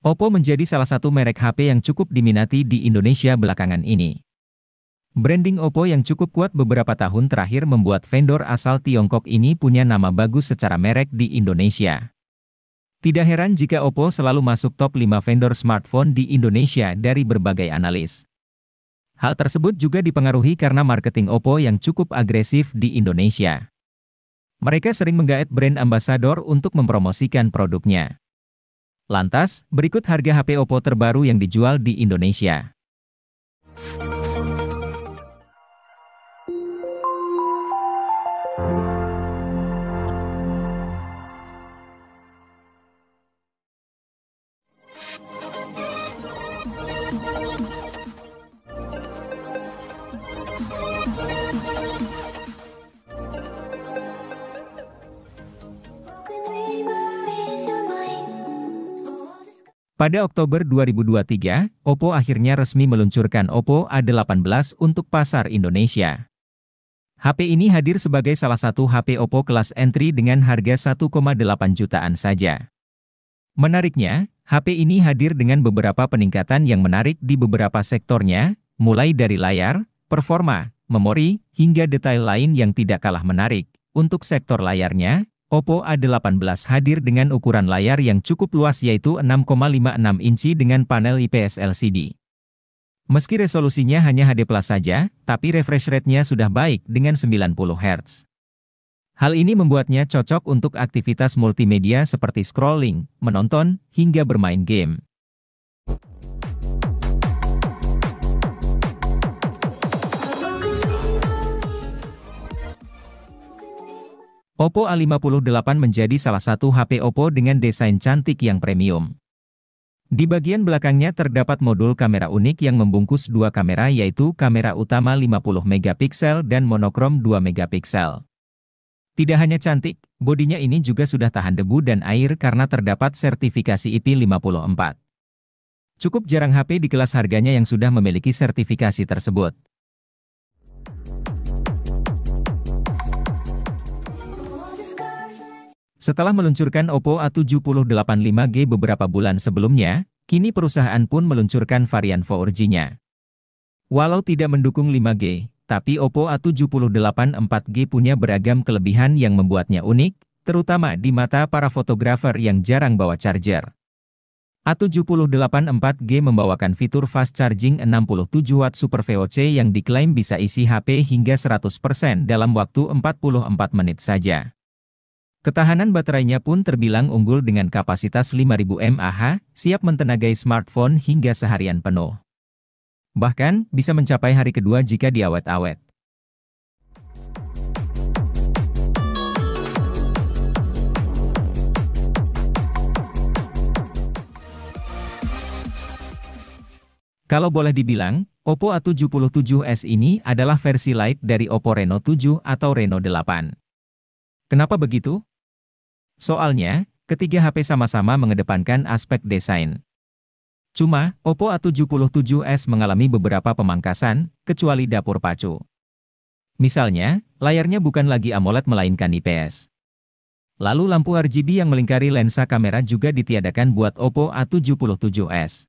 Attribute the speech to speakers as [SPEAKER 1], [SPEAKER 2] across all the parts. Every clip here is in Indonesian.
[SPEAKER 1] Oppo menjadi salah satu merek HP yang cukup diminati di Indonesia belakangan ini. Branding Oppo yang cukup kuat beberapa tahun terakhir membuat vendor asal Tiongkok ini punya nama bagus secara merek di Indonesia. Tidak heran jika Oppo selalu masuk top 5 vendor smartphone di Indonesia dari berbagai analis. Hal tersebut juga dipengaruhi karena marketing Oppo yang cukup agresif di Indonesia. Mereka sering menggait brand ambassador untuk mempromosikan produknya. Lantas, berikut harga HP Oppo terbaru yang dijual di Indonesia. Pada Oktober 2023, Oppo akhirnya resmi meluncurkan Oppo A18 untuk pasar Indonesia. HP ini hadir sebagai salah satu HP Oppo kelas entry dengan harga 1,8 jutaan saja. Menariknya, HP ini hadir dengan beberapa peningkatan yang menarik di beberapa sektornya, mulai dari layar, performa, memori, hingga detail lain yang tidak kalah menarik. Untuk sektor layarnya, Oppo A18 hadir dengan ukuran layar yang cukup luas yaitu 6,56 inci dengan panel IPS LCD. Meski resolusinya hanya HD+ saja, tapi refresh rate-nya sudah baik dengan 90 Hz. Hal ini membuatnya cocok untuk aktivitas multimedia seperti scrolling, menonton, hingga bermain game. Oppo A58 menjadi salah satu HP Oppo dengan desain cantik yang premium. Di bagian belakangnya terdapat modul kamera unik yang membungkus dua kamera yaitu kamera utama 50 megapiksel dan monokrom 2 megapiksel. Tidak hanya cantik, bodinya ini juga sudah tahan debu dan air karena terdapat sertifikasi IP54. Cukup jarang HP di kelas harganya yang sudah memiliki sertifikasi tersebut. Setelah meluncurkan Oppo A78 5G beberapa bulan sebelumnya, kini perusahaan pun meluncurkan varian 4G-nya. Walau tidak mendukung 5G, tapi Oppo A78 4G punya beragam kelebihan yang membuatnya unik, terutama di mata para fotografer yang jarang bawa charger. A78 4G membawakan fitur fast charging 67 Watt Super VOC yang diklaim bisa isi HP hingga 100% dalam waktu 44 menit saja. Ketahanan baterainya pun terbilang unggul dengan kapasitas 5000 mAh, siap mentenagai smartphone hingga seharian penuh. Bahkan, bisa mencapai hari kedua jika diawet-awet. Kalau boleh dibilang, Oppo A77s ini adalah versi light dari Oppo Reno 7 atau Reno 8. Kenapa begitu? Soalnya, ketiga HP sama-sama mengedepankan aspek desain. Cuma, Oppo A77s mengalami beberapa pemangkasan, kecuali dapur pacu. Misalnya, layarnya bukan lagi AMOLED melainkan IPS. Lalu lampu RGB yang melingkari lensa kamera juga ditiadakan buat Oppo A77s.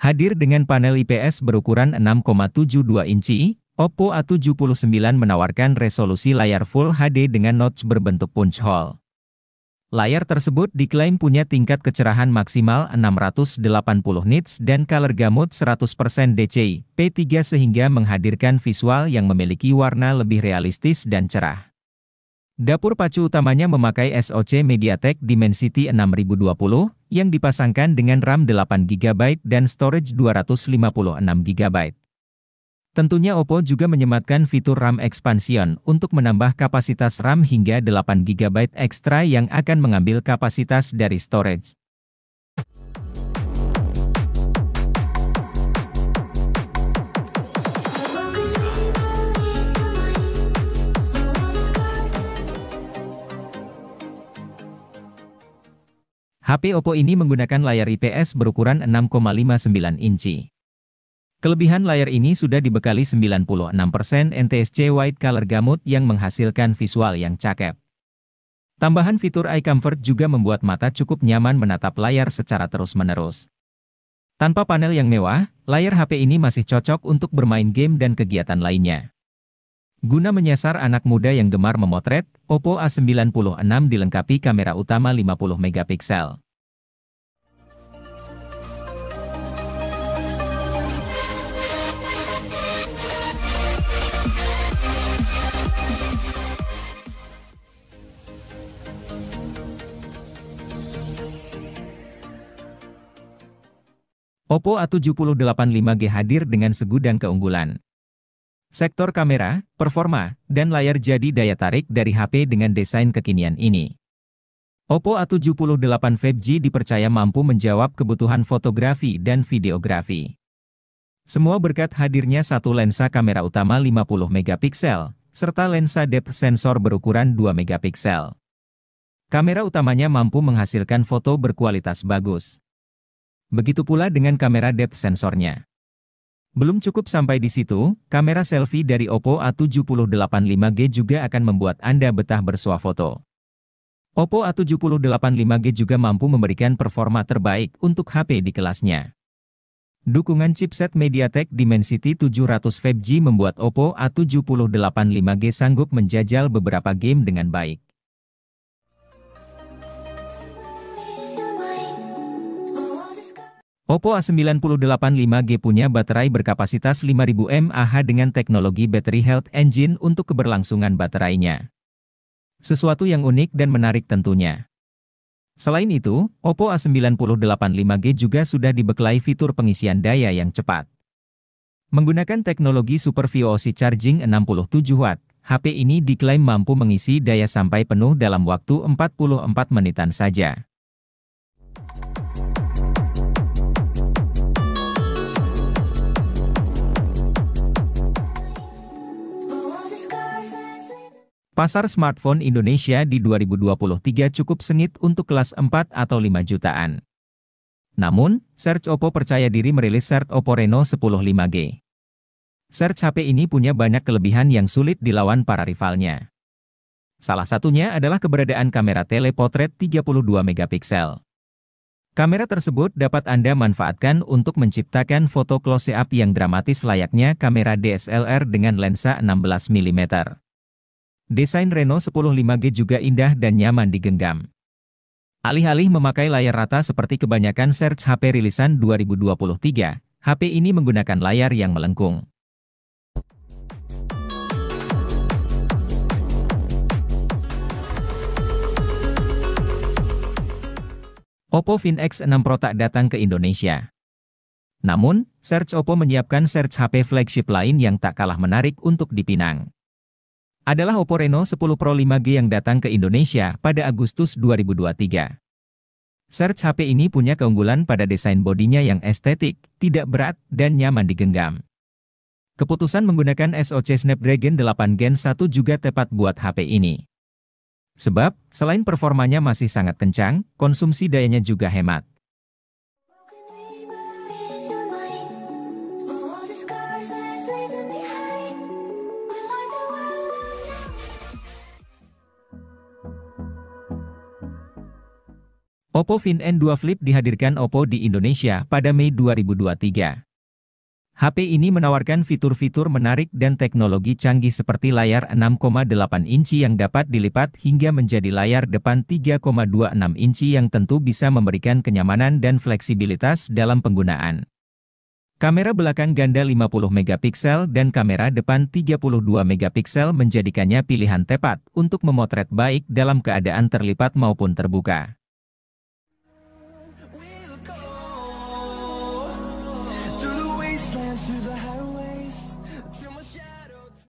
[SPEAKER 1] Hadir dengan panel IPS berukuran 6,72 inci, Oppo A79 menawarkan resolusi layar Full HD dengan notch berbentuk punch hole. Layar tersebut diklaim punya tingkat kecerahan maksimal 680 nits dan color gamut 100% DCI-P3 sehingga menghadirkan visual yang memiliki warna lebih realistis dan cerah. Dapur pacu utamanya memakai SoC MediaTek Dimensity 6020, yang dipasangkan dengan RAM 8GB dan storage 256GB. Tentunya Oppo juga menyematkan fitur RAM Expansion untuk menambah kapasitas RAM hingga 8GB ekstra yang akan mengambil kapasitas dari storage. HP Oppo ini menggunakan layar IPS berukuran 6,59 inci. Kelebihan layar ini sudah dibekali 96% NTSC White Color Gamut yang menghasilkan visual yang cakep. Tambahan fitur Eye Comfort juga membuat mata cukup nyaman menatap layar secara terus-menerus. Tanpa panel yang mewah, layar HP ini masih cocok untuk bermain game dan kegiatan lainnya. Guna menyasar anak muda yang gemar memotret, Oppo A96 dilengkapi kamera utama 50 megapiksel. Oppo A7085 5G hadir dengan segudang keunggulan. Sektor kamera, performa, dan layar jadi daya tarik dari HP dengan desain kekinian ini. Oppo A78 5G dipercaya mampu menjawab kebutuhan fotografi dan videografi. Semua berkat hadirnya satu lensa kamera utama 50 megapiksel, serta lensa depth sensor berukuran 2 megapiksel. Kamera utamanya mampu menghasilkan foto berkualitas bagus. Begitu pula dengan kamera depth sensornya. Belum cukup sampai di situ, kamera selfie dari Oppo A78 5G juga akan membuat Anda betah bersuah foto. Oppo A78 5G juga mampu memberikan performa terbaik untuk HP di kelasnya. Dukungan chipset MediaTek Dimensity 700 5G membuat Oppo A78 5G sanggup menjajal beberapa game dengan baik. Oppo A98 5G punya baterai berkapasitas 5000 mAh dengan teknologi Battery Health Engine untuk keberlangsungan baterainya. Sesuatu yang unik dan menarik tentunya. Selain itu, Oppo A98 5G juga sudah dibekali fitur pengisian daya yang cepat. Menggunakan teknologi Super VOC Charging 67 Watt, HP ini diklaim mampu mengisi daya sampai penuh dalam waktu 44 menitan saja. Pasar smartphone Indonesia di 2023 cukup sengit untuk kelas 4 atau 5 jutaan. Namun, Search Oppo percaya diri merilis Search Oppo Reno 10 5G. Search HP ini punya banyak kelebihan yang sulit dilawan para rivalnya. Salah satunya adalah keberadaan kamera telepotret 32 megapiksel. Kamera tersebut dapat Anda manfaatkan untuk menciptakan foto close-up yang dramatis layaknya kamera DSLR dengan lensa 16 mm. Desain Reno 10 5G juga indah dan nyaman digenggam. Alih-alih memakai layar rata seperti kebanyakan Search HP rilisan 2023, HP ini menggunakan layar yang melengkung. Oppo Find X6 Pro tak datang ke Indonesia. Namun, Search Oppo menyiapkan Search HP flagship lain yang tak kalah menarik untuk dipinang. Adalah Oppo Reno 10 Pro 5G yang datang ke Indonesia pada Agustus 2023. Search HP ini punya keunggulan pada desain bodinya yang estetik, tidak berat, dan nyaman digenggam. Keputusan menggunakan SoC Snapdragon 8 Gen 1 juga tepat buat HP ini. Sebab, selain performanya masih sangat kencang, konsumsi dayanya juga hemat. Oppo Find N2 Flip dihadirkan Oppo di Indonesia pada Mei 2023. HP ini menawarkan fitur-fitur menarik dan teknologi canggih seperti layar 6,8 inci yang dapat dilipat hingga menjadi layar depan 3,26 inci yang tentu bisa memberikan kenyamanan dan fleksibilitas dalam penggunaan. Kamera belakang ganda 50 megapiksel dan kamera depan 32 megapiksel menjadikannya pilihan tepat untuk memotret baik dalam keadaan terlipat maupun terbuka.